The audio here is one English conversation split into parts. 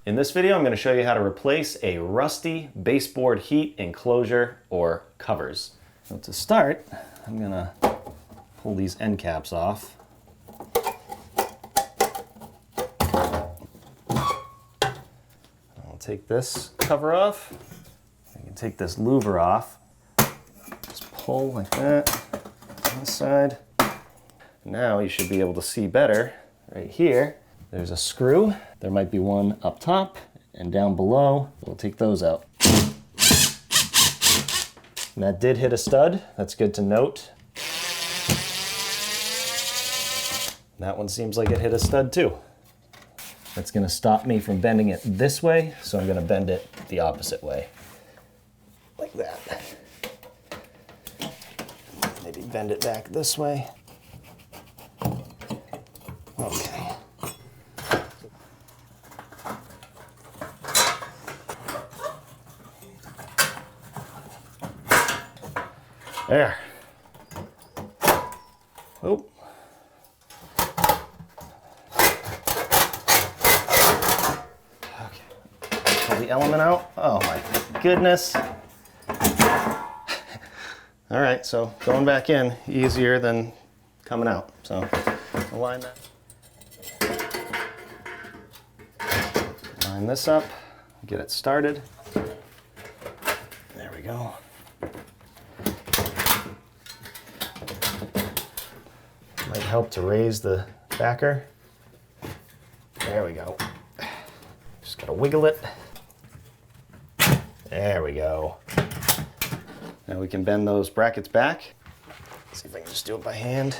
In this video, I'm going to show you how to replace a rusty baseboard heat enclosure or covers. So to start, I'm going to pull these end caps off. I'll take this cover off. I can take this louver off. Just pull like that on this side. Now you should be able to see better. Right here, there's a screw. There might be one up top and down below. We'll take those out. And that did hit a stud. That's good to note. That one seems like it hit a stud too. That's gonna stop me from bending it this way, so I'm gonna bend it the opposite way. Like that. Maybe bend it back this way. Okay. There. Oh. Okay. Pull the element out. Oh my goodness. All right, so going back in, easier than coming out. So align that. Line this up, get it started. There we go. Might help to raise the backer. There we go. Just gotta wiggle it. There we go. Now we can bend those brackets back. Let's see if I can just do it by hand.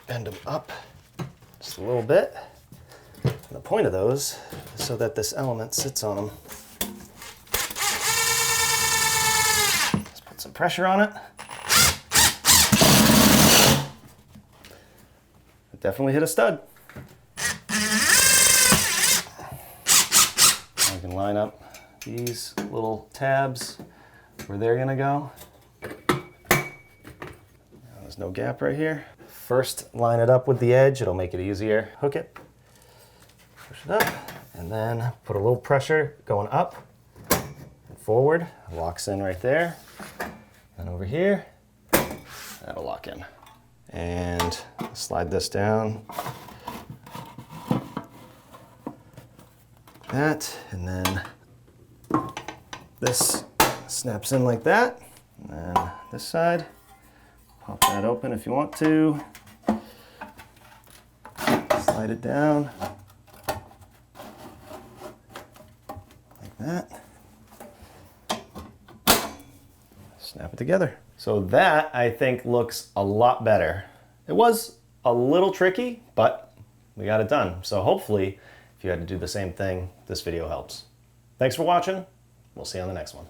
Bend them up just a little bit. And the point of those is so that this element sits on them. Let's put some pressure on it. It definitely hit a stud. I can line up these little tabs where they're gonna go. There's no gap right here. First, line it up with the edge. It'll make it easier. Hook it, push it up, and then put a little pressure going up and forward. Locks in right there. And over here, that'll lock in. And slide this down. Like that, and then this snaps in like that. And then this side. Pop that open if you want to. Slide it down. Like that. Snap it together. So that, I think, looks a lot better. It was a little tricky, but we got it done. So hopefully, if you had to do the same thing, this video helps. Thanks for watching. We'll see you on the next one.